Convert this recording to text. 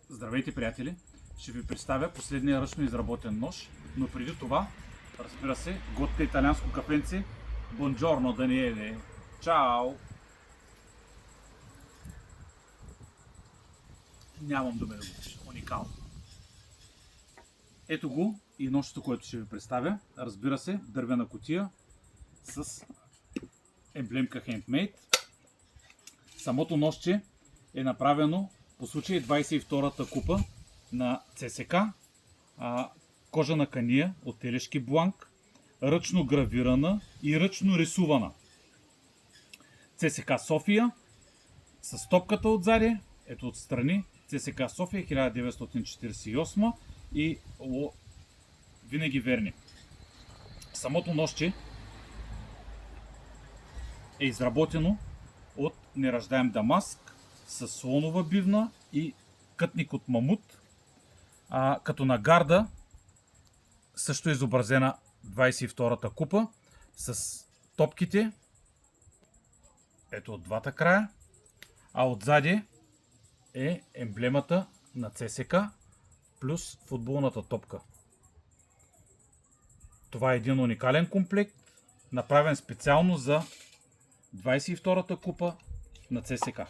Здравейте, приятели! Ще ви представя последния ръчно изработен нож, но преди това, разбира се, готвите италианско кафенце. Бонджорно, Даниеле! Чао! Нямам думи да го пиша. Уникално. Ето го и нощето, което ще ви представя. Разбира се, дървена кутия с емблемка Handmade. Самото ножче е направено по случай 22-та купа на ЦСК. Кожана кания от телешки бланк, ръчно гравирана и ръчно рисувана. ЦСК София с топката отзади, ето отстрани. ЦСК София 1948 и винаги верни. Самото ножче е изработено от неръждаем дамаск с слонова бивна и кътник от мамут. Като на гарда също е изобразена 22-та купа с топките, ето от двата края, а отзади е емблемата на ЦСК плюс футболната топка. Това е един уникален комплект, направен специално за 22-та купа на ЦСК.